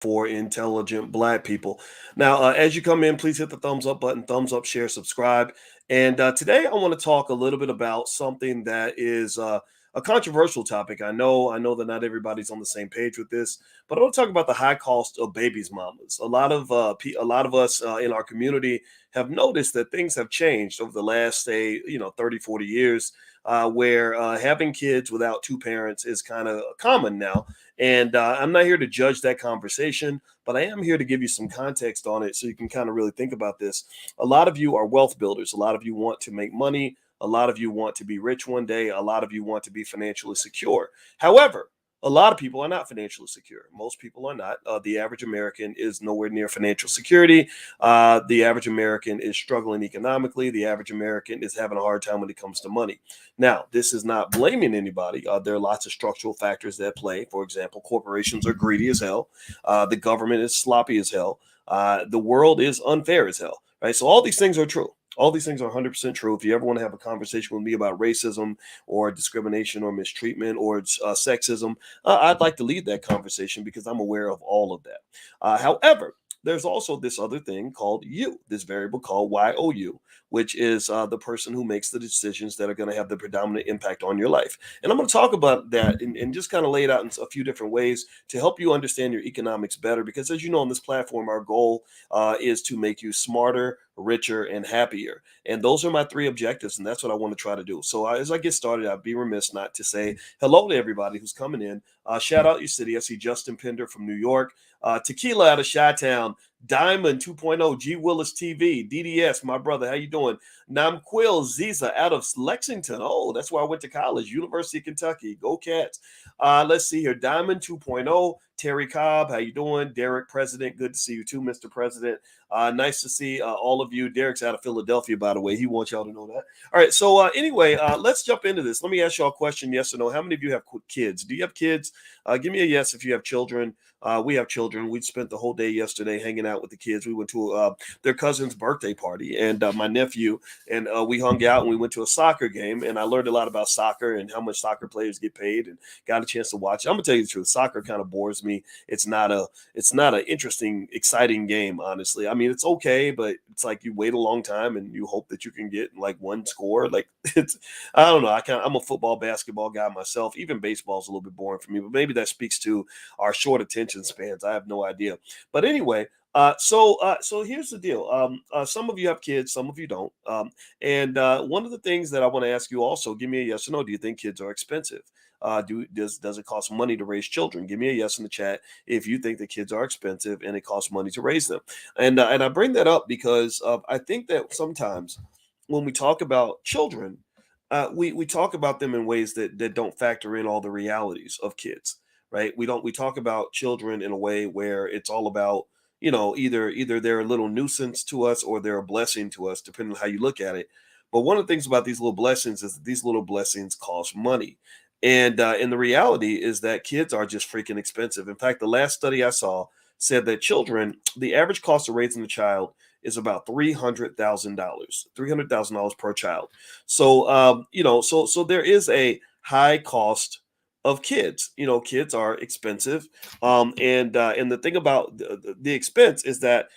for intelligent black people. Now, as you come in, please hit the thumbs up button, thumbs up, share, subscribe. And today I want to talk a little bit about something that is a controversial topic. I know that not everybody's on the same page with this, but I want to talk about the high cost of babies mamas. A lot of us in our community have noticed that things have changed over the last, say, 30, 40 years, where having kids without two parents is kind of common now. And I'm not here to judge that conversation, but I am here to give you some context on it so you can kind of really think about this. A lot of you are wealth builders. A lot of you want to make money. A lot of you want to be rich one day. A lot of you want to be financially secure. However, a lot of people are not financially secure. Most people are not. The average American is nowhere near financial security. The average American is struggling economically. The average American is having a hard time when it comes to money. Now, this is not blaming anybody. There are lots of structural factors that play. For example, corporations are greedy as hell. The government is sloppy as hell. The world is unfair as hell. Right. So all these things are true. All these things are 100% true. If you ever want to have a conversation with me about racism or discrimination or mistreatment or sexism, I'd like to lead that conversation because I'm aware of all of that. However, there's also this other thing called you, this variable called YOU, which is the person who makes the decisions that are going to have the predominant impact on your life. And I'm going to talk about that and just kind of lay it out in a few different ways to help you understand your economics better. Because as you know, on this platform, our goal is to make you smarter, richer, and happier. And those are my three objectives. And that's what I want to try to do. So as I get started, I'd be remiss not to say hello to everybody who's coming in. Shout out your city. I see Justin Pender from New York. Tequila out of Chi-Town. Diamond 2.0, G Willis TV, DDS, my brother, how you doing? Namquil Ziza out of Lexington. Oh, that's where I went to college, University of Kentucky. Go Cats. Let's see here. Diamond 2.0, Terry Cobb, how you doing? Derek President, good to see you too, Mr. President. Nice to see all of you. Derek's out of Philadelphia, by the way. He wants y'all to know that. All right, so anyway, let's jump into this. Let me ask y'all a question, yes or no. How many of you have kids? Do you have kids? Give me a yes if you have children. We have children. We spent the whole day yesterday hanging out with the kids. We went to their cousin's birthday party, and my nephew, and we hung out and we went to a soccer game. And I learned a lot about soccer and how much soccer players get paid, and got a chance to watch it. I'm gonna tell you the truth. Soccer kind of bores me. It's not an interesting, exciting game, honestly. I mean, it's okay, but it's like you wait a long time and you hope that you can get like one score. Like it's, I don't know. I'm a football, basketball guy myself. Even baseball is a little bit boring for me, but maybe that speaks to our short attention spans. I have no idea. But anyway, so here's the deal. Some of you have kids, some of you don't. And one of the things that I want to ask you also, give me a yes or no. Do you think kids are expensive? Does it cost money to raise children? Give me a yes in the chat if you think that kids are expensive and it costs money to raise them. And I bring that up because I think that sometimes when we talk about children, we talk about them in ways that don't factor in all the realities of kids, right? We talk about children in a way where it's all about, either they're a little nuisance to us or they're a blessing to us, depending on how you look at it. But one of the things about these little blessings is that these little blessings cost money. And the reality is that kids are just freaking expensive. In fact, the last study I saw said that children, the average cost of raising a child is about $300,000, $300,000 per child. So, so there is a high cost of kids. Kids are expensive, and the thing about the expense is that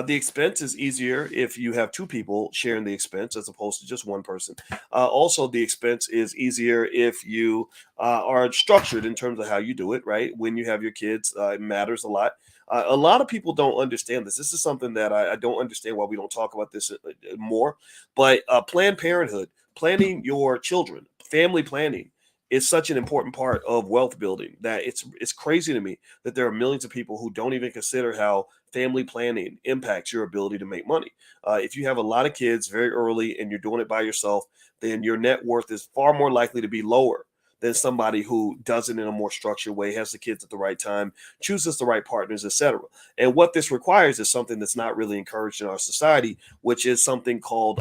the expense is easier if you have two people sharing the expense as opposed to just one person. Also, the expense is easier if you are structured in terms of how you do it, right? When you have your kids, it matters a lot. A lot of people don't understand this. This is something that I don't understand why we don't talk about this more. But Planned Parenthood, planning your children, family planning is such an important part of wealth building that it's crazy to me that there are millions of people who don't even consider how family planning impacts your ability to make money. If you have a lot of kids very early and you're doing it by yourself, then your net worth is far more likely to be lower than somebody who does it in a more structured way, has the kids at the right time, chooses the right partners, etc. And what this requires is something that's not really encouraged in our society, which is something called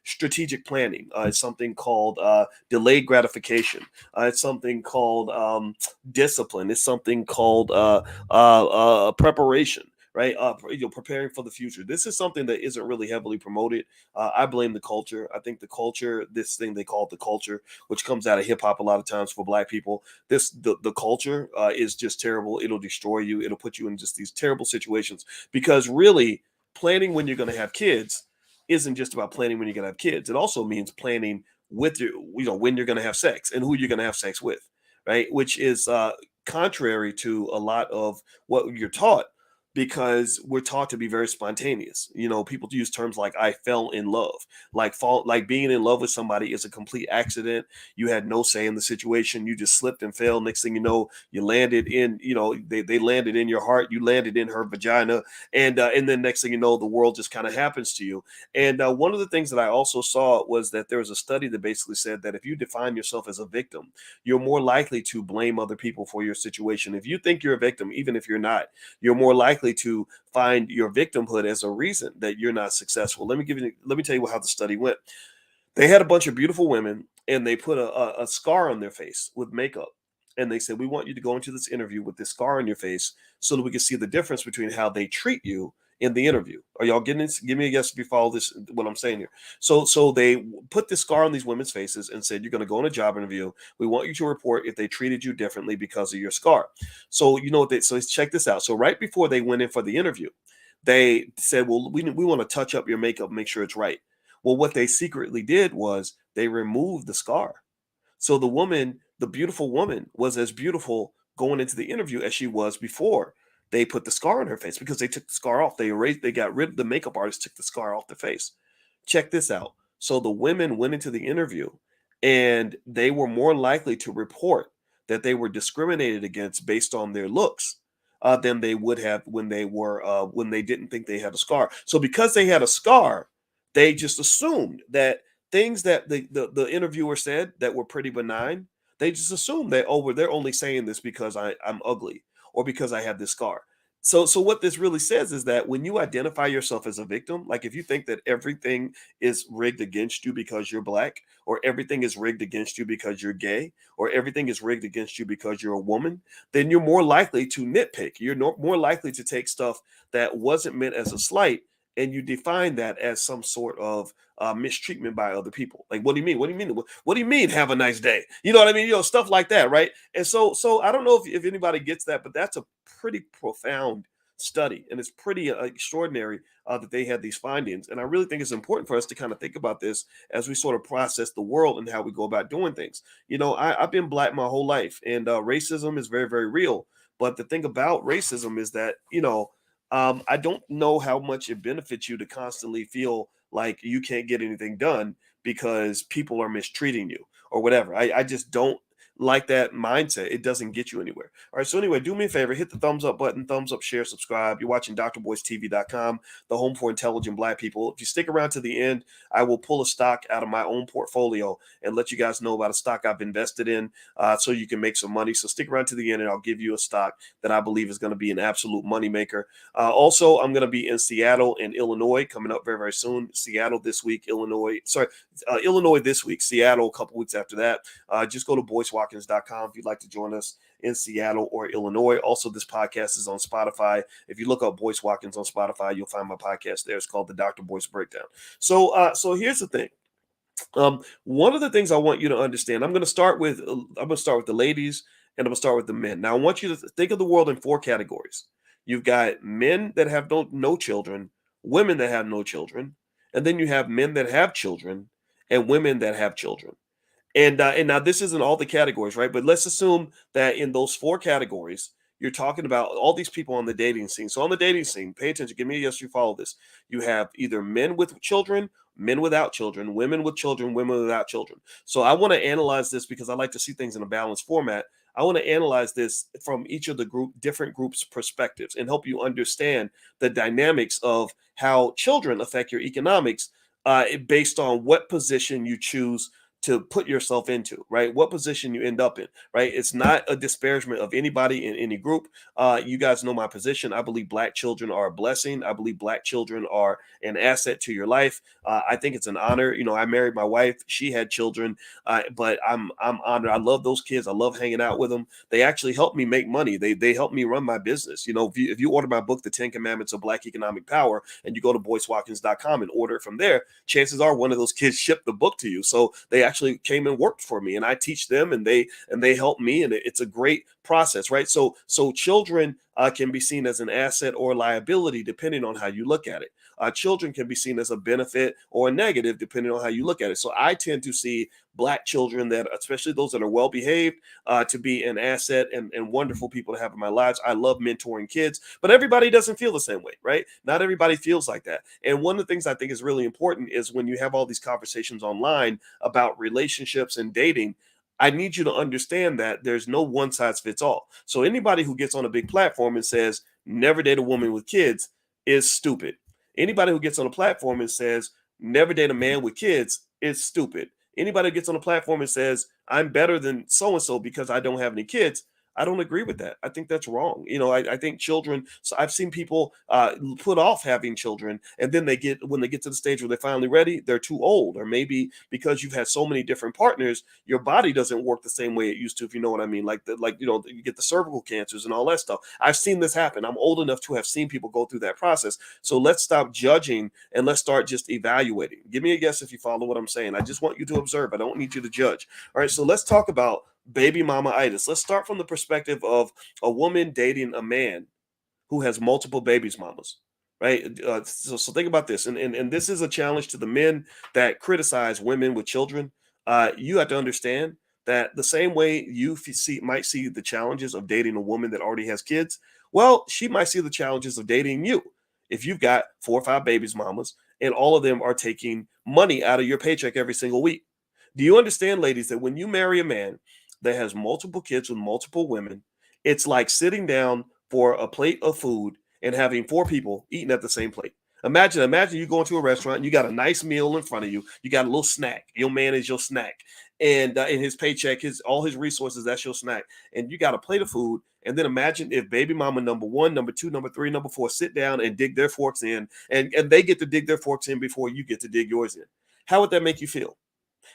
strategic planning. It's something called delayed gratification. It's something called discipline. It's something called preparation. right? Preparing for the future. This is something that isn't really heavily promoted. I blame the culture. I think the culture, this thing they call it the culture, which comes out of hip hop a lot of times for Black people. The culture is just terrible. It'll destroy you. It'll put you in just these terrible situations because really planning when you're going to have kids isn't just about planning when you're going to have kids. It also means planning with your, when you're going to have sex and who you're going to have sex with, right? Which is contrary to a lot of what you're taught because we're taught to be very spontaneous. People use terms like "I fell in love," like being in love with somebody is a complete accident. You had no say in the situation. You just slipped and fell. Next thing you know, you landed in, they landed in your heart. You landed in her vagina, and then next thing you know, the world just kind of happens to you. And one of the things that I also saw was that there was a study that basically said that if you define yourself as a victim, you're more likely to blame other people for your situation. If you think you're a victim, even if you're not, you're more likely to find your victimhood as a reason that you're not successful. Let me tell you how the study went. They had a bunch of beautiful women and they put a scar on their face with makeup. And they said, we want you to go into this interview with this scar on your face so that we can see the difference between how they treat you in the interview. Are y'all getting this? Give me a guess if you follow this, what I'm saying here. So they put this scar on these women's faces and said, you're going to go on a job interview. We want you to report if they treated you differently because of your scar. So you know what so check this out. So right before they went in for the interview, they said, well, we want to touch up your makeup, make sure it's right. Well, what they secretly did was they removed the scar. So the beautiful woman, was as beautiful going into the interview as she was before they put the scar on her face because they took the scar off. They got rid of the makeup artist, took the scar off the face. Check this out. So the women went into the interview and they were more likely to report that they were discriminated against based on their looks than they would have when they didn't think they had a scar. So because they had a scar, they just assumed that things that the interviewer said that were pretty benign, they just assumed that, they're only saying this because I'm ugly or because I have this scar. So what this really says is that when you identify yourself as a victim, like if you think that everything is rigged against you because you're Black, or everything is rigged against you because you're gay, or everything is rigged against you because you're a woman, then you're more likely to nitpick. You're more likely to take stuff that wasn't meant as a slight and you define that as some sort of mistreatment by other people. Like, what do you mean? What do you mean? What do you mean? Have a nice day. You know what I mean? Stuff like that, right? And so I don't know if anybody gets that, but that's a pretty profound study, and it's pretty extraordinary that they had these findings. And I really think it's important for us to kind of think about this as we sort of process the world and how we go about doing things. I've been Black my whole life, and racism is very, very real. But the thing about racism is that I don't know how much it benefits you to constantly feel like you can't get anything done because people are mistreating you or whatever. I just don't like that mindset. It doesn't get you anywhere. All right. So anyway, do me a favor, hit the thumbs up button, thumbs up, share, subscribe. You're watching drboystv.com, the home for intelligent Black people. If you stick around to the end, I will pull a stock out of my own portfolio and let you guys know about a stock I've invested in so you can make some money. So stick around to the end and I'll give you a stock that I believe is going to be an absolute moneymaker. Also, I'm going to be in Seattle and Illinois coming up very, very soon. Seattle this week, Illinois this week, Seattle a couple weeks after that. Just go to boycewatkins.com if you'd like to join us in Seattle or Illinois. Also, this podcast is on Spotify. If you look up Boyce Watkins on Spotify, you'll find my podcast there. It's called the Dr. Boyce Breakdown. So here's the thing. One of the things I want you to understand, I'm going to start with the ladies and I'm going to start with the men. Now, I want you to think of the world in four categories. You've got men that have no children, women that have no children, and then you have men that have children and women that have children. And now this isn't all the categories, right? But let's assume that in those four categories, you're talking about all these people on the dating scene. So on the dating scene, pay attention. Give me a yes, you follow this. You have either men with children, men without children, women with children, women without children. So I want to analyze this because I like to see things in a balanced format. I want to analyze this from each of the different groups' perspectives and help you understand the dynamics of how children affect your economics based on what position you choose to put yourself into, right? What position you end up in, right? It's not a disparagement of anybody in any group. You guys know my position. I believe black children are a blessing. I believe black children are an asset to your life. I think it's an honor. You know, I married my wife. She had children, but I'm honored. I love those kids. I love hanging out with them. They actually help me make money. They help me run my business. You know, if you order my book, The 10 Commandments of Black Economic Power, and you go to boycewatkins.com and order it from there, chances are one of those kids shipped the book to you. So they actually came and worked for me, and I teach them, and they help me, and it's a great process, right? So children can be seen as an asset or liability depending on how you look at it. Children can be seen as a benefit or a negative depending on how you look at it. So I tend to see black children, that especially those that are well behaved, to be an asset and wonderful people to have in my lives. I love mentoring kids, but everybody doesn't feel the same way, right? Not everybody feels like that. And one of the things I think is really important is when you have all these conversations online about relationships and dating, I need you to understand that there's no one size fits all. So anybody who gets on a big platform and says never date a woman with kids is stupid. Anybody who gets on a platform and says never date a man with kids is stupid. Anybody who gets on a platform and says I'm better than so and so because I don't have any kids, I don't agree with that. I think that's wrong. You know, I think children. So I've seen people put off having children, and then when they get to the stage where they're finally ready, they're too old, or maybe because you've had so many different partners, your body doesn't work the same way it used to. If you know what I mean, like you know, you get the cervical cancers and all that stuff. I've seen this happen. I'm old enough to have seen people go through that process. So let's stop judging and let's start just evaluating. Give me a guess if you follow what I'm saying. I just want you to observe. I don't need you to judge. All right. So let's talk about baby-mama-itis. Let's start from the perspective of a woman dating a man who has multiple babies mamas, right? So think about this, and this is a challenge to the men that criticize women with children. You have to understand that the same way you might see the challenges of dating a woman that already has kids, well, she might see the challenges of dating you if you've got 4 or 5 babies mamas and all of them are taking money out of your paycheck every single week. Do you understand, ladies, that when you marry a man that has multiple kids with multiple women, it's like sitting down for a plate of food and having 4 people eating at the same plate. Imagine you go into a restaurant and you got a nice meal in front of you. You got a little snack. Your man is your snack, and in his paycheck, his all his resources, that's your snack. And you got a plate of food. And then imagine if baby mama number 1, number 2, number 3, number 4 sit down and dig their forks in, and they get to dig their forks in before you get to dig yours in. How would that make you feel?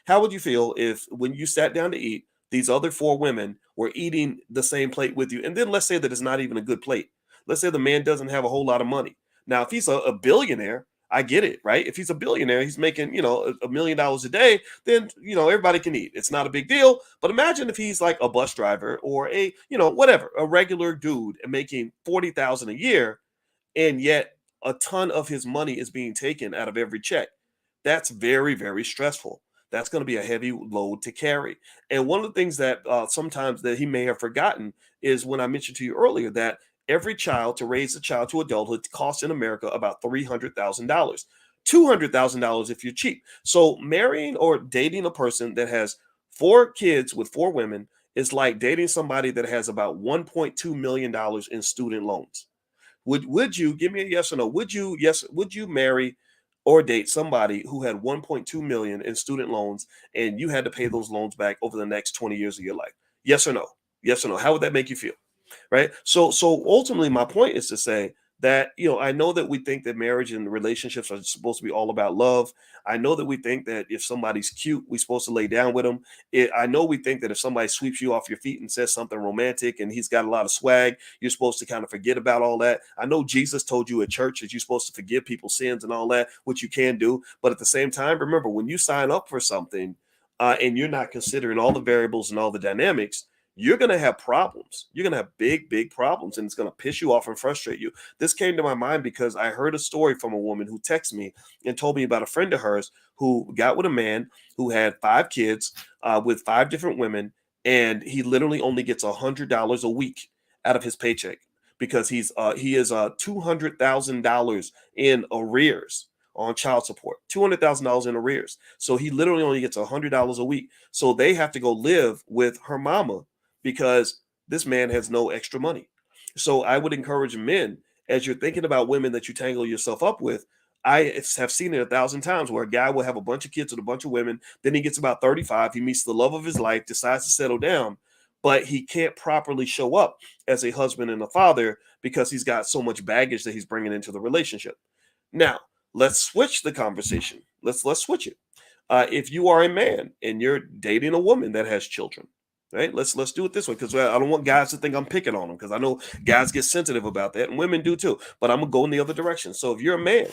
How would you feel if, when you sat down to eat, these other 4 women were eating the same plate with you? And then let's say that it's not even a good plate. Let's say the man doesn't have a whole lot of money. Now, if he's a billionaire, I get it, right? If he's a billionaire, he's making, $1 million a day, then, everybody can eat. It's not a big deal. But imagine if he's like a bus driver or whatever, a regular dude and making 40,000 a year, and yet a ton of his money is being taken out of every check. That's very, very stressful. That's going to be a heavy load to carry. And one of the things that sometimes that he may have forgotten is when I mentioned to you earlier that every child, to raise a child to adulthood, costs in America about $300,000, $200,000 if you're cheap. So marrying or dating a person that has 4 kids with 4 women is like dating somebody that has about $1.2 million in student loans. Would you give me a yes or no? Would you marry or date somebody who had 1.2 million in student loans and you had to pay those loans back over the next 20 years of your life? Yes or no? Yes or no? How would that make you feel? Right? So ultimately my point is to say that, I know that we think that marriage and relationships are supposed to be all about love. I know that we think that if somebody's cute, we're supposed to lay down with them. I know we think that if somebody sweeps you off your feet and says something romantic and he's got a lot of swag, you're supposed to kind of forget about all that. I know Jesus told you at church that you're supposed to forgive people's sins and all that, which you can do. But at the same time, remember, when you sign up for something and you're not considering all the variables and all the dynamics, you're going to have problems. You're going to have big, big problems, and it's going to piss you off and frustrate you. This came to my mind because I heard a story from a woman who texted me and told me about a friend of hers who got with a man who had 5 kids with 5 different women, and he literally only gets $100 a week out of his paycheck because he is $200,000 in arrears on child support, $200,000 in arrears. So he literally only gets $100 a week. So they have to go live with her mama because this man has no extra money. So I would encourage men, as you're thinking about women that you tangle yourself up with, I have seen it 1,000 times where a guy will have a bunch of kids with a bunch of women. Then he gets about 35. He meets the love of his life, decides to settle down, but he can't properly show up as a husband and a father because he's got so much baggage that he's bringing into the relationship. Now, let's switch the conversation. Let's switch it. If you are a man and you're dating a woman that has children, right? Let's do it this way because I don't want guys to think I'm picking on them because I know guys get sensitive about that and women do too. But I'm gonna go in the other direction. So if you're a man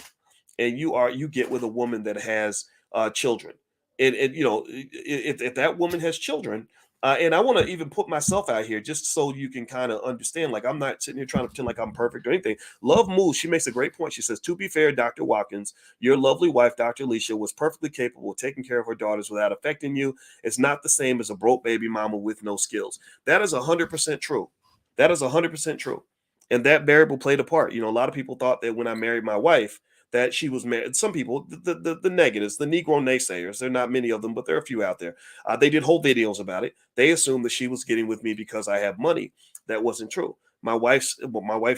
and you get with a woman that has children, and you know if that woman has children, and I want to even put myself out here just so you can kind of understand. Like I'm not sitting here trying to pretend like I'm perfect or anything. Love moves. She makes a great point. She says, "To be fair, Dr. Watkins, your lovely wife, Dr. Alicia, was perfectly capable of taking care of her daughters without affecting you. It's not the same as a broke baby mama with no skills." That is 100% true. That is 100% true. And that variable played a part. You know, a lot of people thought that when I married my wife, that she was married. Some people, the negatives, the Negro naysayers, there are not many of them, but there are a few out there. They did whole videos about it. They assumed that she was getting with me because I have money. That wasn't true. My wife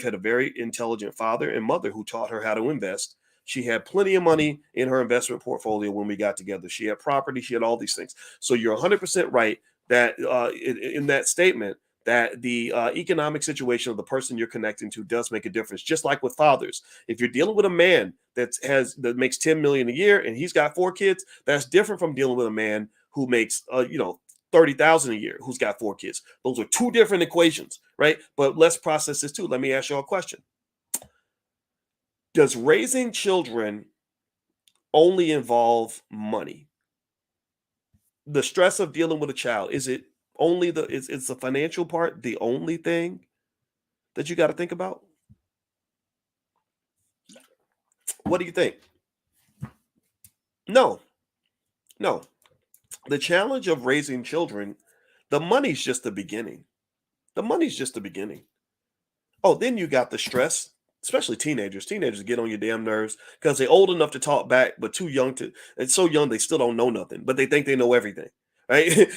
had a very intelligent father and mother who taught her how to invest. She had plenty of money in her investment portfolio when we got together. She had property. She had all these things. So you're 100% right that in that statement that the economic situation of the person you're connecting to does make a difference. Just like with fathers, if you're dealing with a man that makes 10 million a year and he's got 4 kids, that's different from dealing with a man who makes 30,000 a year who's got 4 kids. Those are two different equations, right? But let's process this too. Let me ask you a question. Does raising children only involve money? The stress of dealing with a child, is it only is the financial part the only thing that you got to think about? What do you think? No, no. The challenge of raising children, the money's just the beginning. The money's just the beginning. Oh, then you got the stress, especially teenagers. Teenagers get on your damn nerves because they're old enough to talk back, but too young to. It's so young they still don't know nothing, but they think they know everything. Right?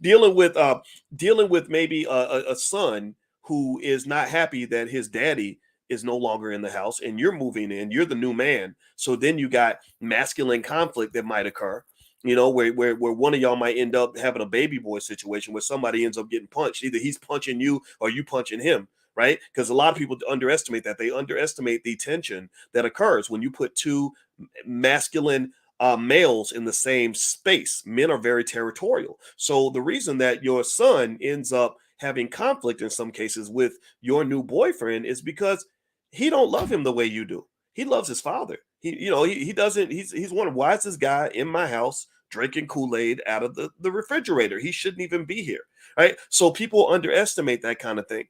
Dealing with maybe a son who is not happy that his daddy is no longer in the house and you're moving in. You're the new man, so then you got masculine conflict that might occur. You know, where one of y'all might end up having a baby boy situation where somebody ends up getting punched. Either he's punching you or you punching him, right? Because a lot of people underestimate that. They underestimate the tension that occurs when you put two masculine males in the same space. Men are very territorial. So the reason that your son ends up having conflict in some cases with your new boyfriend is because he don't love him the way you do. He loves his father. He doesn't. He's one of the wisest guy in my house drinking Kool-Aid out of the refrigerator. He shouldn't even be here, right? So people underestimate that kind of thing.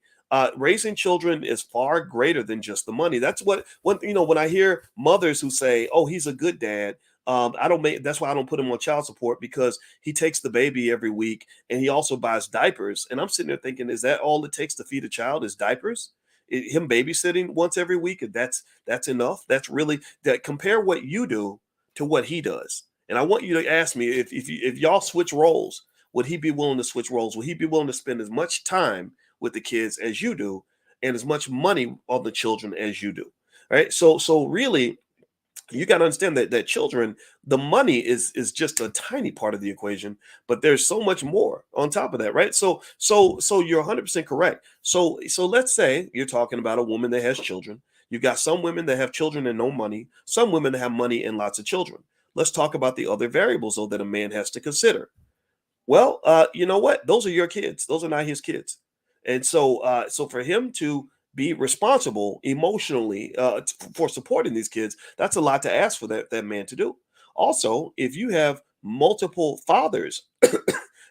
Raising children is far greater than just the money. That's when I hear mothers who say, "Oh, he's a good dad." I don't make That's why I don't put him on child support because he takes the baby every week and he also buys diapers. And I'm sitting there thinking, is that all it takes to feed a child is diapers? Him babysitting once every week, and that's enough. That's really that. Compare what you do to what he does. And I want you to ask me if y'all switch roles, would he be willing to switch roles? Would he be willing to spend as much time with the kids as you do and as much money on the children as you do? Right? So really you got to understand that children, the money is just a tiny part of the equation, but there's so much more on top of that, right? So you're 100% correct. So let's say you're talking about a woman that has children. You got some women that have children and no money, some women that have money and lots of children. Let's talk about the other variables though that a man has to consider. Well, you know what? Those are your kids. Those are not his kids. And so for him to be responsible emotionally for supporting these kids, that's a lot to ask for that man to do. Also, if you have multiple fathers,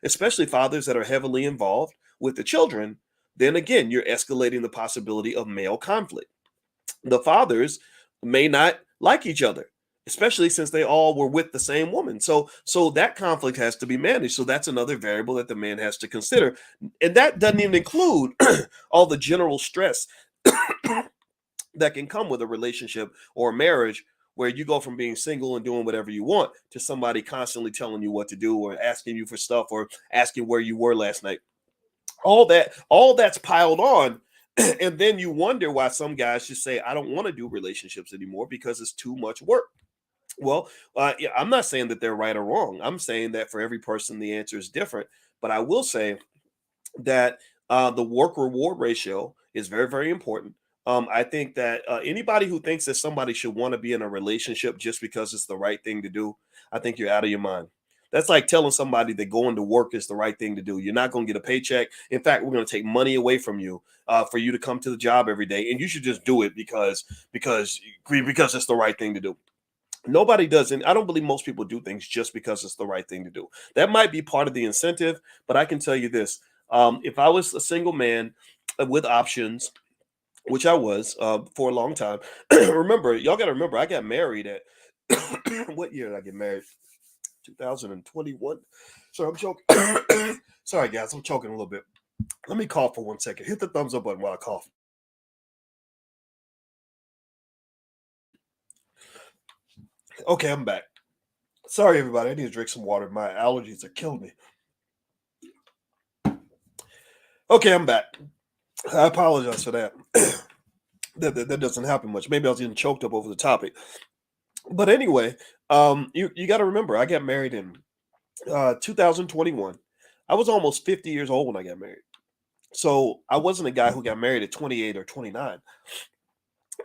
especially fathers that are heavily involved with the children, then again, you're escalating the possibility of male conflict. The fathers may not like each other, especially since they all were with the same woman. So that conflict has to be managed. So that's another variable that the man has to consider. And that doesn't even include all the general stress that can come with a relationship or a marriage where you go from being single and doing whatever you want to somebody constantly telling you what to do or asking you for stuff or asking where you were last night. All that's piled on And then you wonder why some guys just say, I don't want to do relationships anymore because it's too much work. Well, yeah, I'm not saying that they're right or wrong. I'm saying that for every person, the answer is different. But I will say that the work reward ratio is very, very important. I think that anybody who thinks that somebody should want to be in a relationship just because it's the right thing to do, I think you're out of your mind. That's like telling somebody that going to work is the right thing to do. You're not going to get a paycheck. In fact, we're going to take money away from you for you to come to the job every day, and you should just do it because it's the right thing to do. Nobody does, and I don't believe most people do things just because it's the right thing to do. That might be part of the incentive, but I can tell you this: if I was a single man with options, which I was for a long time, remember, y'all got to remember, I got married at what year did I get married? 2021. So I'm choking. Sorry, guys, I'm choking a little bit. Let me cough for 1 second. Hit the thumbs up button while I cough. Okay, I'm back. Sorry, everybody. I need to drink some water. My allergies are killing me. Okay, I'm back. I apologize for that. That doesn't happen much. Maybe I was getting choked up over the topic. But anyway, you got to remember, I got married in 2021. I was almost 50 years old when I got married. So I wasn't a guy who got married at 28 or 29.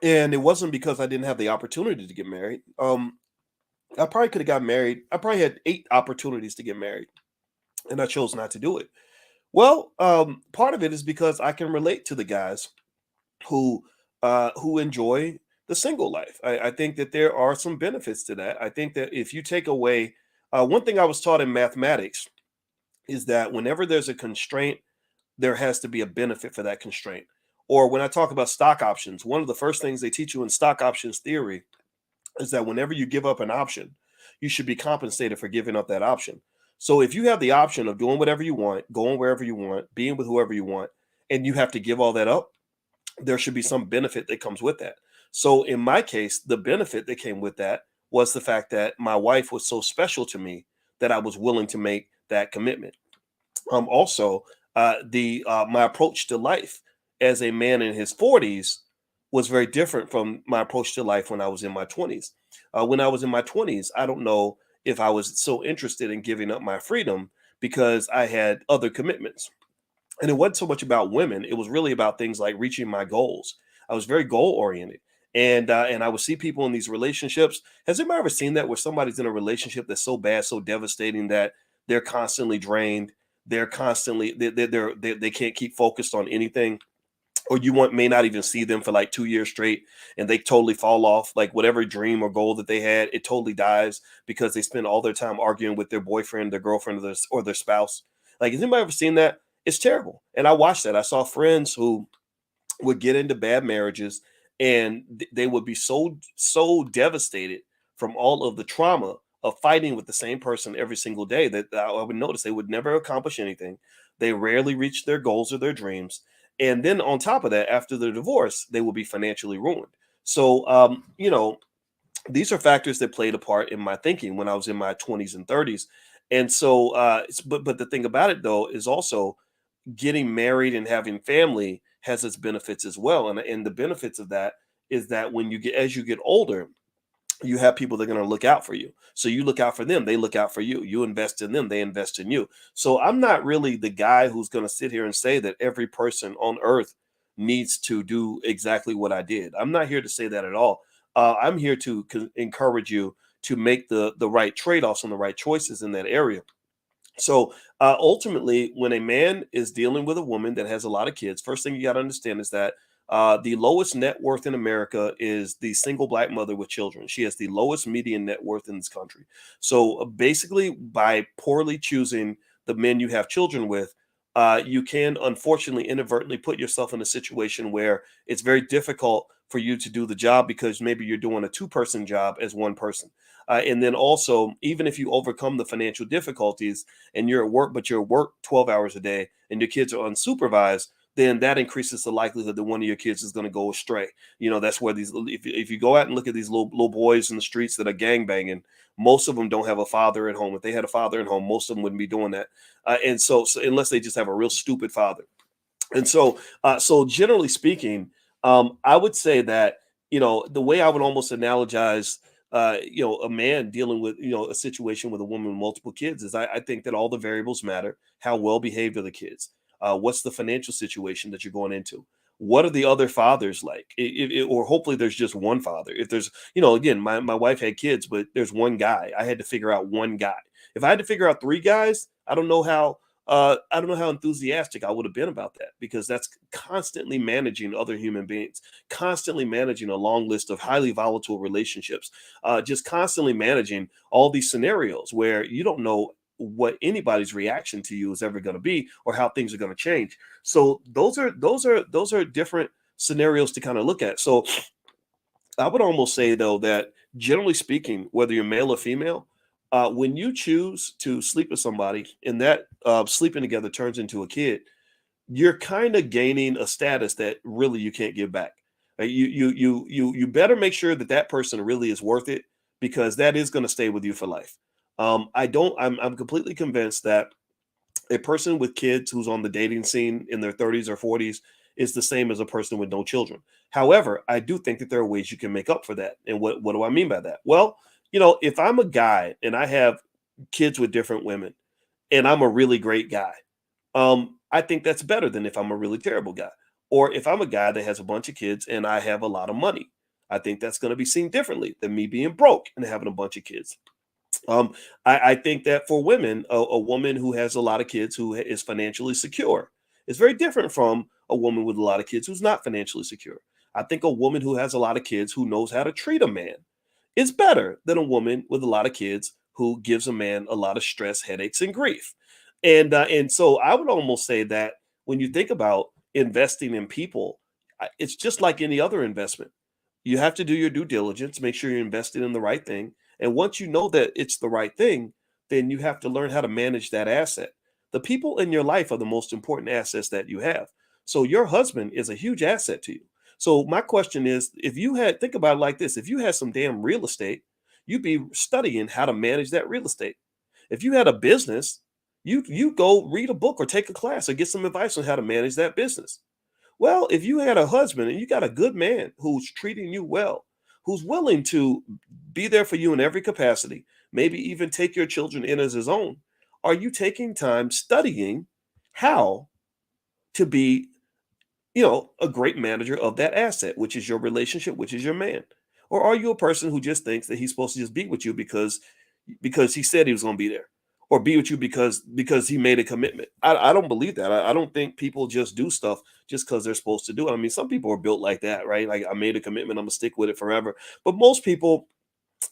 And it wasn't because I didn't have the opportunity to get married. I probably could have got married. I probably had 8 opportunities to get married, and I chose not to do it. Well, part of it is because I can relate to the guys who enjoy the single life. I think that there are some benefits to that. I think that if you take away one thing I was taught in mathematics is that whenever there's a constraint, there has to be a benefit for that constraint. Or when I talk about stock options, one of the first things they teach you in stock options theory is that whenever you give up an option, you should be compensated for giving up that option. So if you have the option of doing whatever you want, going wherever you want, being with whoever you want, and you have to give all that up, there should be some benefit that comes with that. So in my case, the benefit that came with that was the fact that my wife was so special to me that I was willing to make that commitment. Also, the my approach to life as a man in his 40s was very different from my approach to life when I was in my 20s. When I was in my 20s, I don't know if I was so interested in giving up my freedom because I had other commitments. And it wasn't so much about women; it was really about things like reaching my goals. I was very goal oriented, and I would see people in these relationships. Has anybody ever seen that where somebody's in a relationship that's so bad, so devastating that they're constantly drained, they're constantly they can't keep focused on anything, or you want may not even see them for like 2 years straight, and they totally fall off. Like whatever dream or goal that they had, it totally dies because they spend all their time arguing with their boyfriend, their girlfriend, or their spouse. Like, has anybody ever seen that? It's terrible. And I watched that. I saw friends who would get into bad marriages, and they would be so devastated from all of the trauma of fighting with the same person every single day that I would notice they would never accomplish anything. They rarely reach their goals or their dreams. And then on top of that, after the divorce, they will be financially ruined. So, these are factors that played a part in my thinking when I was in my 20s and 30s. And so, but the thing about it though is also getting married and having family has its benefits as well. And the benefits of that is that when you get as you get older, you have people that are going to look out for you. So you look out for them, they look out for you. You invest in them, they invest in you. So I'm not really the guy who's going to sit here and say that every person on earth needs to do exactly what I did. I'm not here to say that at all. I'm here to encourage you to make the right trade-offs and the right choices in that area. So ultimately, when a man is dealing with a woman that has a lot of kids, first thing you got to understand is that the lowest net worth in America is the single black mother with children. She has the lowest median net worth in this country. So basically, by poorly choosing the men you have children with, you can unfortunately inadvertently put yourself in a situation where it's very difficult for you to do the job because maybe you're doing a two-person job as one person. And then also, even if you overcome the financial difficulties and you're at work, but you're at work 12 hours a day and your kids are unsupervised, then that increases the likelihood that one of your kids is going to go astray. That's where if you go out and look at these little boys in the streets that are gang banging, most of them don't have a father at home. If they had a father at home, most of them wouldn't be doing that. And so unless they just have a real stupid father. And so generally speaking, I would say that the way I would almost analogize, a man dealing with a situation with a woman with multiple kids is I think that all the variables matter. How well behaved are the kids? What's the financial situation that you're going into? What are the other fathers like? Or hopefully there's just one father. If there's, again, my wife had kids, but there's one guy. I had to figure out one guy. If I had to figure out three guys, I don't know how enthusiastic I would have been about that, because that's constantly managing other human beings, constantly managing a long list of highly volatile relationships, just constantly managing all these scenarios where you don't know what anybody's reaction to you is ever going to be or how things are going to change. So those are different scenarios to kind of look at. So I would almost say though that generally speaking, whether you're male or female, when you choose to sleep with somebody and that sleeping together turns into a kid, you're kind of gaining a status that really you can't give back. You better make sure that that person really is worth it, because that is going to stay with you for life. I don't. I'm completely convinced that a person with kids who's on the dating scene in their 30s or 40s is the same as a person with no children. However, I do think that there are ways you can make up for that. And what do I mean by that? Well, if I'm a guy and I have kids with different women and I'm a really great guy, I think that's better than if I'm a really terrible guy. Or if I'm a guy that has a bunch of kids and I have a lot of money, I think that's going to be seen differently than me being broke and having a bunch of kids. I think that for women, a woman who has a lot of kids who is financially secure is very different from a woman with a lot of kids who's not financially secure. I think a woman who has a lot of kids who knows how to treat a man is better than a woman with a lot of kids who gives a man a lot of stress, headaches, and grief. And so I would almost say that when you think about investing in people, it's just like any other investment. You have to do your due diligence, make sure you're investing in the right thing. And once you know that it's the right thing, then you have to learn how to manage that asset. The people in your life are the most important assets that you have. So your husband is a huge asset to you. So my question is, if you had, think about it like this, if you had some damn real estate, you'd be studying how to manage that real estate. If you had a business, you go read a book or take a class or get some advice on how to manage that business. Well, if you had a husband and you got a good man who's treating you well, who's willing to be there for you in every capacity, maybe even take your children in as his own, are you taking time studying how to be, a great manager of that asset, which is your relationship, which is your man? Or are you a person who just thinks that he's supposed to just be with you because he said he was going to be there, or be with you because he made a commitment? I don't believe that. I don't think people just do stuff just because they're supposed to do it. I mean, some people are built like that, right? Like, I made a commitment, I'm gonna stick with it forever. But most people,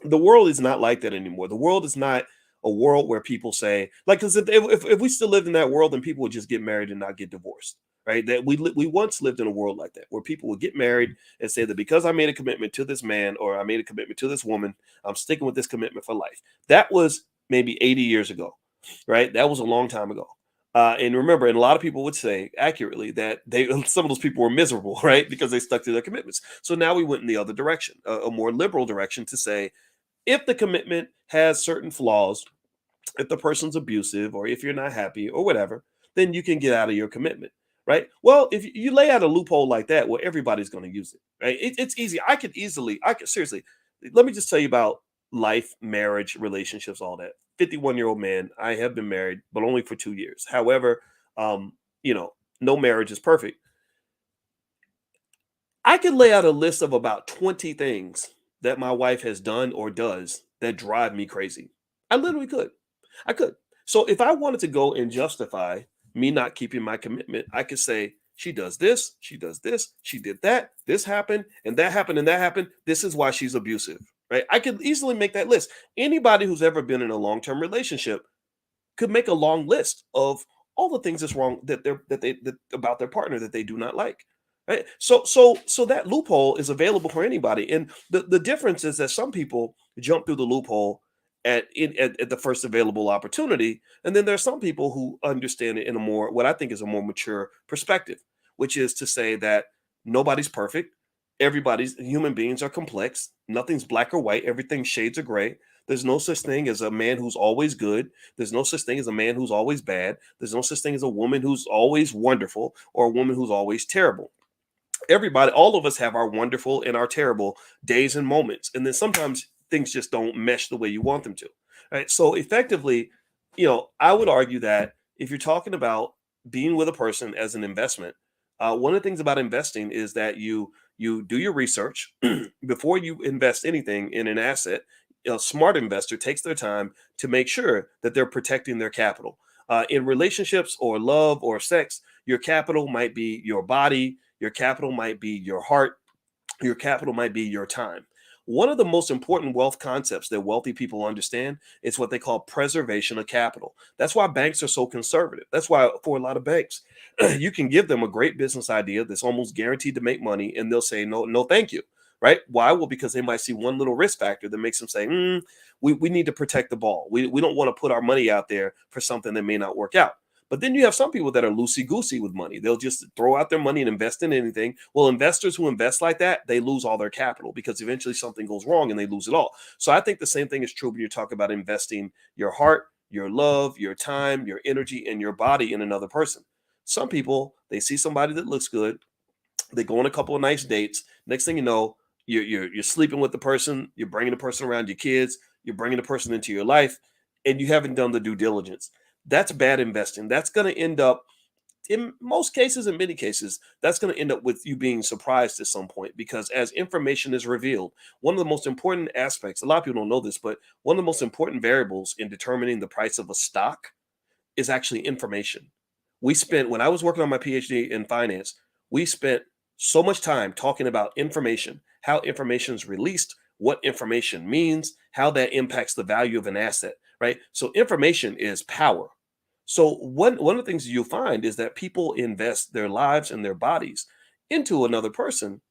the world is not like that anymore. The world is not a world where people say, like, because if we still lived in that world, then people would just get married and not get divorced, right? That we once lived in a world like that, where people would get married and say that because I made a commitment to this man or I made a commitment to this woman, I'm sticking with this commitment for life. That was maybe 80 years ago, right? That was a long time ago. And remember, and a lot of people would say accurately that they some of those people were miserable, right? Because they stuck to their commitments. So now we went in the other direction, a more liberal direction, to say if the commitment has certain flaws, if the person's abusive or if you're not happy or whatever, then you can get out of your commitment, right? Well, if you lay out a loophole like that, well, everybody's going to use it, right? It's easy. I could seriously, let me just tell you about life, marriage, relationships, all that. 51-year-old man. I have been married, but only for 2 years. However, um, you know, no marriage is perfect. I could lay out a list of about 20 things that my wife has done or does that drive me crazy. I literally could. I could. So if I wanted to go and justify me not keeping my commitment, I could say, she does this, she does this, she did that, this happened, and that happened, and that happened. This is why she's abusive, right? I could easily make that list. Anybody who's ever been in a long term relationship could make a long list of all the things that's wrong that about their partner that they do not like. Right. So that loophole is available for anybody. And the difference is that some people jump through the loophole at the first available opportunity. And then there are some people who understand it in a more, what I think is a more mature perspective, which is to say that nobody's perfect. Everybody's human beings are complex. Nothing's black or white. Everything's shades of gray. There's no such thing as a man who's always good. There's no such thing as a man who's always bad. There's no such thing as a woman who's always wonderful or a woman who's always terrible. Everybody, all of us have our wonderful and our terrible days and moments. And then sometimes things just don't mesh the way you want them to. Right. So effectively, I would argue that if you're talking about being with a person as an investment, one of the things about investing is that you do your research before you invest anything in an asset. A smart investor takes their time to make sure that they're protecting their capital. In relationships or love or sex, your capital might be your body, your capital might be your heart, your capital might be your time. One of the most important wealth concepts that wealthy people understand is what they call preservation of capital. That's why banks are so conservative. That's why, for a lot of banks, you can give them a great business idea that's almost guaranteed to make money, and they'll say, no, no, thank you. Right? Why? Well, because they might see one little risk factor that makes them say, we need to protect the ball. We don't want to put our money out there for something that may not work out. But then you have some people that are loosey goosey with money. They'll just throw out their money and invest in anything. Well, investors who invest like that, they lose all their capital because eventually something goes wrong and they lose it all. So I think the same thing is true when you talk about investing your heart, your love, your time, your energy, and your body in another person. Some people, they see somebody that looks good, they go on a couple of nice dates. Next thing you know, you're sleeping with the person, you're bringing the person around your kids, you're bringing the person into your life, and you haven't done the due diligence. That's bad investing. That's going to end up, in most cases, in many cases, that's going to end up with you being surprised at some point because as information is revealed, one of the most important aspects, a lot of people don't know this, but one of the most important variables in determining the price of a stock is actually information. When I was working on my PhD in finance, we spent so much time talking about information, how information is released, what information means, how that impacts the value of an asset, right? So information is power. So one of the things you'll find is that people invest their lives and their bodies into another person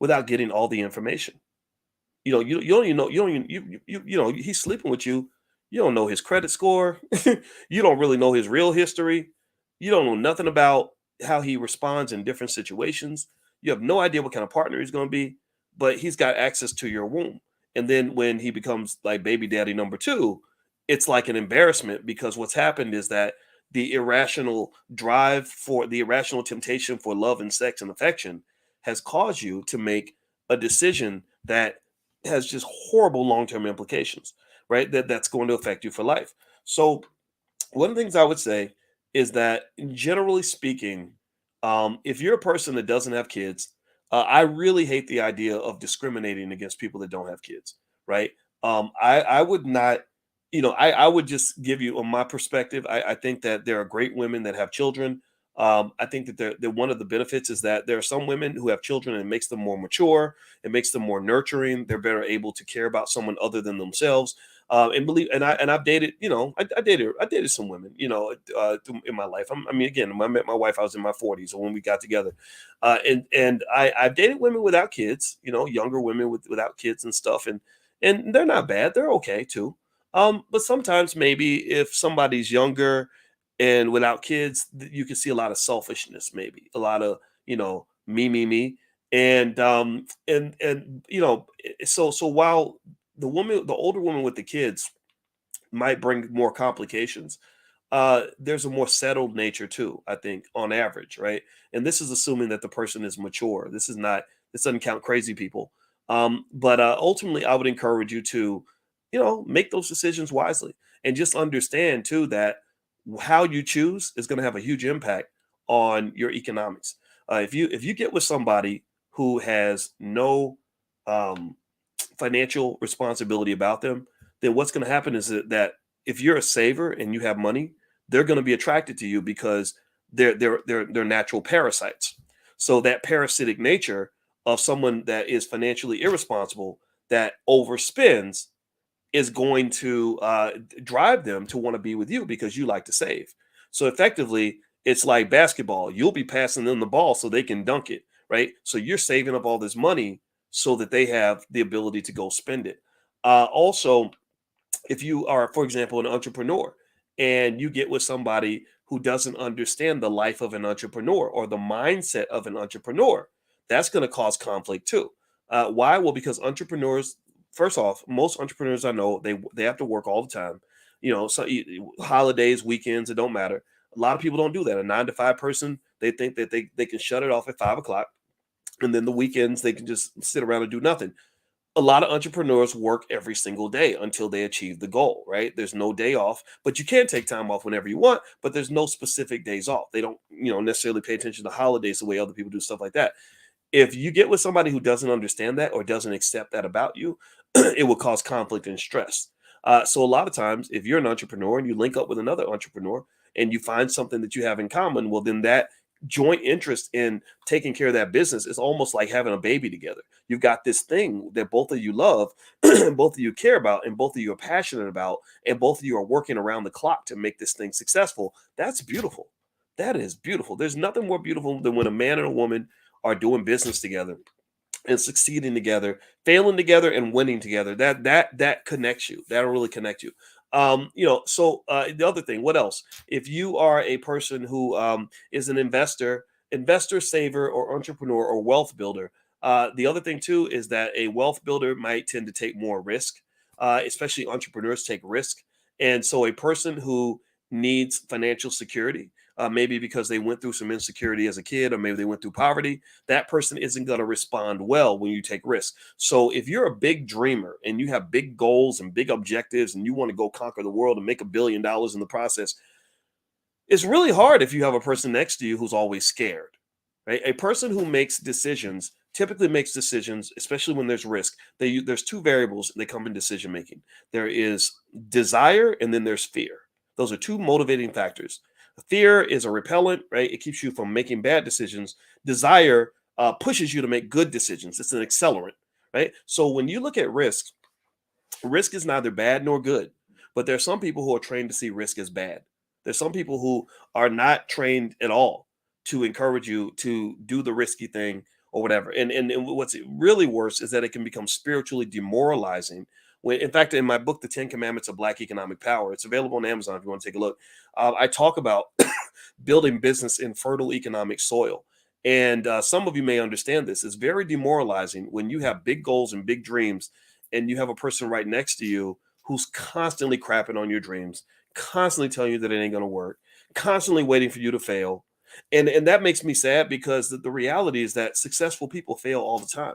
without getting all the information. You don't even know he's sleeping with you. You don't know his credit score. You don't really know his real history. You don't know nothing about how he responds in different situations. You have no idea what kind of partner he's going to be, but he's got access to your womb. And then when he becomes like baby daddy number two, it's like an embarrassment because what's happened is that the irrational temptation for love and sex and affection has caused you to make a decision that has just horrible long-term implications, right? That's going to affect you for life. So one of the things I would say is that generally speaking, if you're a person that doesn't have kids, I really hate the idea of discriminating against people that don't have kids, right? I would not, I would just give you on my perspective. I think that there are great women that have children. I think that one of the benefits is that there are some women who have children and it makes them more mature, it makes them more nurturing. They're better able to care about someone other than themselves. I've dated, I dated some women, in my life. I mean, again, when I met my wife, I was in my 40s, or when we got together, I've dated women without kids, younger women without kids and stuff, and they're not bad, they're okay too. But sometimes maybe if somebody's younger and without kids, you can see a lot of selfishness, maybe a lot of me, so while the older woman with the kids might bring more complications, there's a more settled nature too, I think, on average, right? And this is assuming that the person is mature. This doesn't count crazy people. But ultimately, I would encourage you to, make those decisions wisely and just understand too that how you choose is going to have a huge impact on your economics. If you get with somebody who has no um, financial responsibility about them, then what's going to happen is that if you're a saver and you have money, they're going to be attracted to you because they're natural parasites. So that parasitic nature of someone that is financially irresponsible that overspends is going to drive them to want to be with you because you like to save. So effectively, it's like basketball. You'll be passing them the ball so they can dunk it, right? So you're saving up all this money so that they have the ability to go spend it. Also, if you are, for example, an entrepreneur and you get with somebody who doesn't understand the life of an entrepreneur or the mindset of an entrepreneur, that's going to cause conflict too. Why? Well, because entrepreneurs first off, most entrepreneurs I know, they have to work all the time. So holidays, weekends, it don't matter. A lot of people don't do that. A 9 to 5 person, they think that they can shut it off at 5 o'clock, and then the weekends they can just sit around and do nothing. A lot of entrepreneurs work every single day until they achieve the goal, right? There's no day off, but you can take time off whenever you want, but there's no specific days off. They don't, necessarily pay attention to holidays the way other people do, stuff like that. If you get with somebody who doesn't understand that or doesn't accept that about you, it will cause conflict and stress. So a lot of times, if you're an entrepreneur and you link up with another entrepreneur and you find something that you have in common, well, then that joint interest in taking care of that business is almost like having a baby together. You've got this thing that both of you love, and both of you care about, and both of you are passionate about, and both of you are working around the clock to make this thing successful. That's beautiful. That is beautiful. There's nothing more beautiful than when a man and a woman are doing business together and succeeding together, failing together and winning together. That connects you. That'll really connect you. The other thing, what else? If you are a person who is an investor, saver, or entrepreneur or wealth builder, the other thing too is that a wealth builder might tend to take more risk, especially entrepreneurs take risk. And so a person who needs financial security, maybe because they went through some insecurity as a kid, or maybe they went through poverty, that person isn't going to respond well when you take risks. So if you're a big dreamer and you have big goals and big objectives and you want to go conquer the world and make $1 billion in the process, it's really hard if you have a person next to you who's always scared, right? A person who makes decisions typically makes decisions, especially when there's risk. There's two variables that come in decision making. There is desire and then there's fear. Those are two motivating factors. Fear is a repellent, right? It keeps you from making bad decisions. Desire pushes you to make good decisions. It's an accelerant, right? So when you look at risk is neither bad nor good, but there are some people who are trained to see risk as bad. There's some people who are not trained at all to encourage you to do the risky thing or whatever. And what's really worse is that it can become spiritually demoralizing. When, in fact, in my book, The 10 Commandments of Black Economic Power, it's available on Amazon if you want to take a look. I talk about building business in fertile economic soil. And some of you may understand this. It's very demoralizing when you have big goals and big dreams, and you have a person right next to you who's constantly crapping on your dreams, constantly telling you that it ain't going to work, constantly waiting for you to fail. And that makes me sad because the reality is that successful people fail all the time.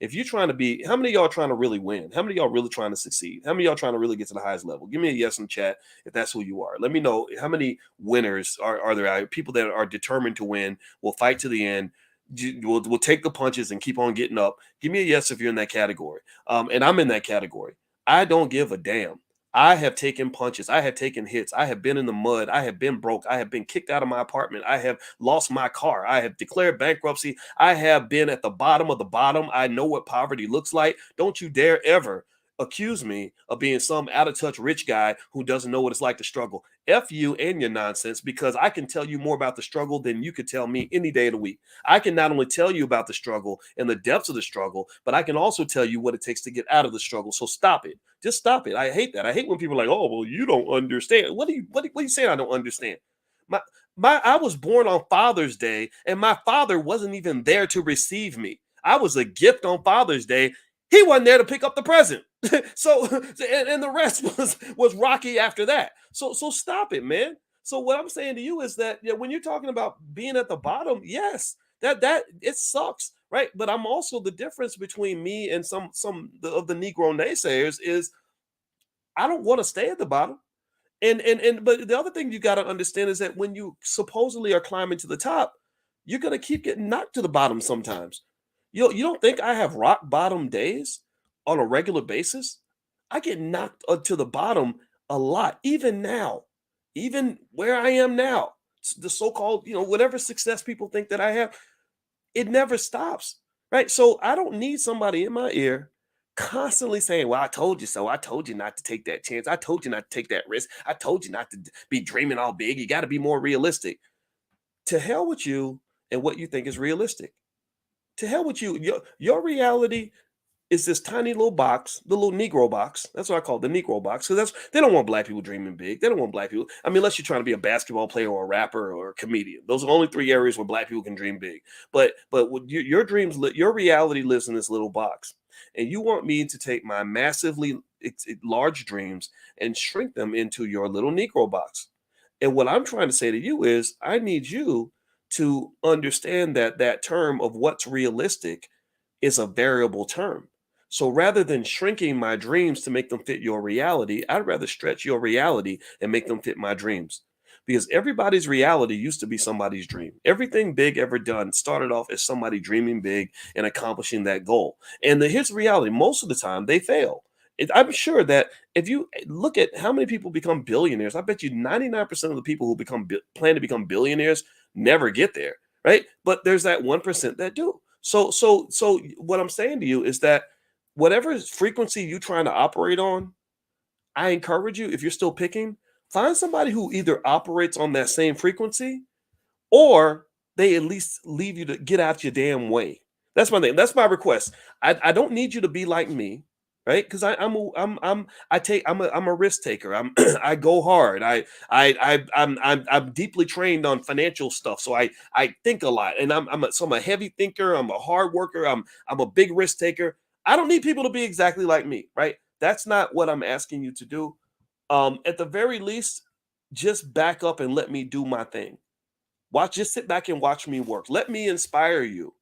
If you're trying to be, how many of y'all trying to really win? How many of y'all really trying to succeed? How many of y'all trying to really get to the highest level? Give me a yes in chat if that's who you are. Let me know how many winners are there. People that are determined to win, will fight to the end, will take the punches and keep on getting up. Give me a yes if you're in that category. And I'm in that category. I don't give a damn. I have taken punches. I have taken hits. I have been in the mud. I have been broke. I have been kicked out of my apartment. I have lost my car. I have declared bankruptcy. I have been at the bottom of the bottom. I know what poverty looks like. Don't you dare ever accuse me of being some out of touch rich guy who doesn't know what it's like to struggle. F you and your nonsense, because I can tell you more about the struggle than you could tell me any day of the week. I can not only tell you about the struggle and the depths of the struggle, but I can also tell you what it takes to get out of the struggle. So stop it. Just stop it. I hate that. I hate when people are like, "Oh, well, you don't understand." What are you saying? I don't understand. My I was born on Father's Day, and my father wasn't even there to receive me. I was a gift on Father's Day. He wasn't there to pick up the present. So and the rest was rocky after that. So stop it, man. So what I'm saying to you is that, yeah, when you're talking about being at the bottom, yes, that it sucks, right? But I'm also, the difference between me and of the Negro naysayers is I don't want to stay at the bottom. And but the other thing you got to understand is that when you supposedly are climbing to the top, you're gonna keep getting knocked to the bottom sometimes. You don't think I have rock bottom days on a regular basis? I get knocked to the bottom a lot, even now, even where I am now. The so-called, whatever success people think that I have, it never stops, right? So I don't need somebody in my ear constantly saying, "Well, I told you so. I told you not to take that chance. I told you not to take that risk. I told you not to be dreaming all big. You got to be more realistic." To hell with you and what you think is realistic. To hell with you. Your reality is this tiny little box, the little Negro box. That's what I call it, the Negro box. Because they don't want black people dreaming big. They don't want black people. I mean, unless you're trying to be a basketball player or a rapper or a comedian. Those are the only three areas where black people can dream big. But your dreams, your reality lives in this little box. And you want me to take my massively large dreams and shrink them into your little Negro box. And what I'm trying to say to you is, I need you to understand that that term of what's realistic is a variable term. So rather than shrinking my dreams to make them fit your reality, I'd rather stretch your reality and make them fit my dreams. Because everybody's reality used to be somebody's dream. Everything big ever done started off as somebody dreaming big and accomplishing that goal. And here's the reality: most of the time they fail. I'm sure that if you look at how many people become billionaires, I bet you 99% of the people who plan to become billionaires never get there, right? But there's that 1% that do. So what I'm saying to you is that whatever frequency you're trying to operate on, I encourage you, if you're still picking, find somebody who either operates on that same frequency, or they at least leave you to get out your damn way. That's my thing. That's my request. I don't need you to be like me, right? Because I'm a risk taker. I go hard. I'm deeply trained on financial stuff, so I think a lot, and I'm a heavy thinker. I'm a hard worker. I'm a big risk taker. I don't need people to be exactly like me, right? That's not what I'm asking you to do. At the very least, just back up and let me do my thing. Just sit back and watch me work. Let me inspire you.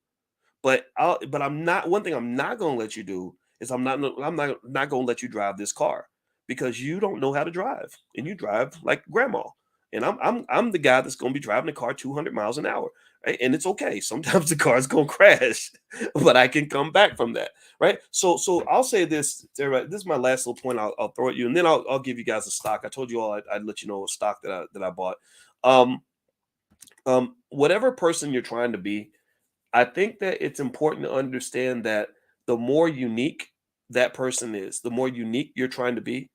But I'm not. One thing I'm not going to let you do is I'm not going to let you drive this car, because you don't know how to drive, and you drive like grandma. And I'm the guy that's going to be driving the car 200 miles an hour, right? And it's okay. Sometimes the car's going to crash, but I can come back from that, right? So I'll say this, Sarah, this is my last little point. I'll throw at you, and then I'll give you guys a stock. I told you all I'd let you know a stock that I bought. Um, Whatever person you're trying to be, I think that it's important to understand that the more unique that person is, the more unique you're trying to be,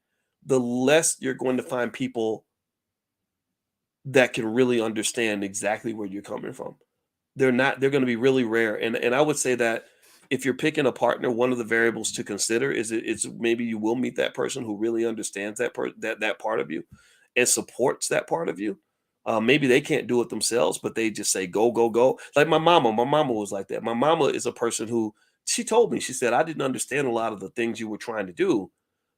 the less you're going to find people that can really understand exactly where you're coming from. They're going to be really rare. And I would say that if you're picking a partner, one of the variables to consider is it's maybe you will meet that person who really understands that part of you and supports that part of you. Maybe they can't do it themselves, but they just say go go go. Like my mama was like that. My mama is a person who, she told me, she said, I didn't understand a lot of the things you were trying to do,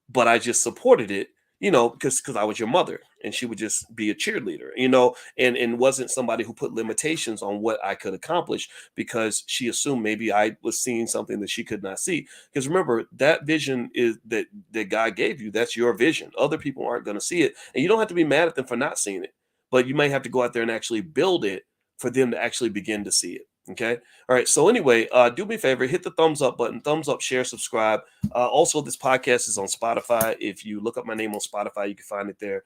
but I just supported it, because I was your mother, and she would just be a cheerleader, and wasn't somebody who put limitations on what I could accomplish, because she assumed maybe I was seeing something that she could not see. Because remember, that vision is that God gave you. That's your vision. Other people aren't going to see it, and you don't have to be mad at them for not seeing it, but you might have to go out there and actually build it for them to actually begin to see it. Okay. All right. So anyway, do me a favor, hit the thumbs up button, thumbs up, share, subscribe. Also, this podcast is on Spotify. If you look up my name on Spotify, you can find it there.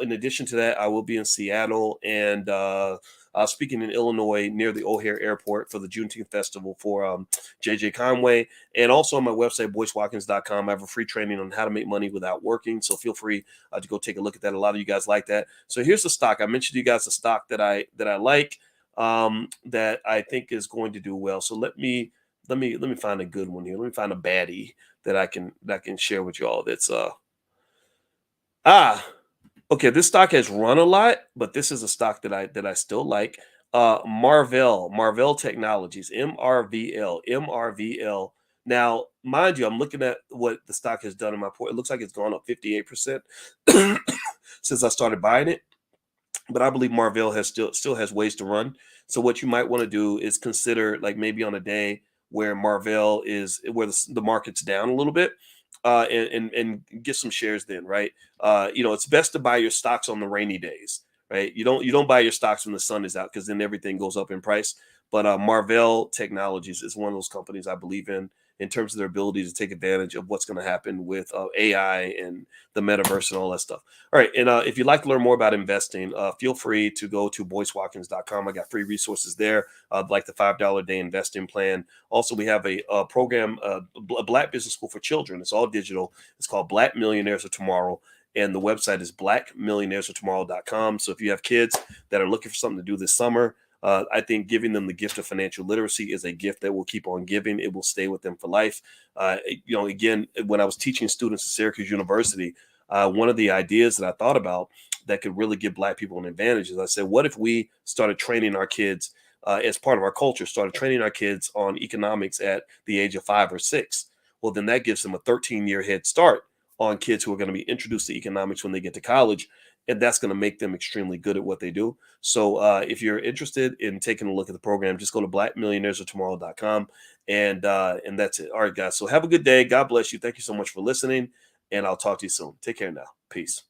In addition to that, I will be in Seattle and speaking in Illinois near the O'Hare Airport for the Juneteenth Festival for JJ Conway. And also on my website, boycewatkins.com, I have a free training on how to make money without working. So feel free to go take a look at that. A lot of you guys like that. So here's the stock. I mentioned to you guys the stock that I like, that I think is going to do well. So let me find a good one here. Let me find a baddie that I can share with y'all. That's ah okay. This stock has run a lot, but this is a stock that I still like. Marvell Technologies, MRVL. Now, mind you, I'm looking at what the stock has done in my port. It looks like it's gone up 58% since I started buying it, but I believe Marvell has still has ways to run. So what you might want to do is consider, like, maybe on a day where Marvell is where the market's down a little bit, and get some shares then, right? It's best to buy your stocks on the rainy days, right? You don't buy your stocks when the sun is out, because then everything goes up in price. But Marvell Technologies is one of those companies I believe in terms of their ability to take advantage of what's going to happen with AI and the metaverse and all that stuff. All right. And if you'd like to learn more about investing, feel free to go to boycewatkins.com. I got free resources there, like the $5 a day investing plan. Also, we have a program, a Black business school for children. It's all digital. It's called Black Millionaires of Tomorrow. And the website is blackmillionairesoftomorrow.com. So if you have kids that are looking for something to do this summer, I think giving them the gift of financial literacy is a gift that will keep on giving. It will stay with them for life. Again, when I was teaching students at Syracuse University, one of the ideas that I thought about that could really give Black people an advantage is, I said, what if we started training our kids as part of our culture, started training our kids on economics at the age of 5 or 6? well, then that gives them a 13-year head start on kids who are going to be introduced to economics when they get to college. And that's going to make them extremely good at what they do. So if you're interested in taking a look at the program, just go to blackmillionairesoftomorrow.com, and that's it. All right, guys. So have a good day. God bless you. Thank you so much for listening, and I'll talk to you soon. Take care now. Peace.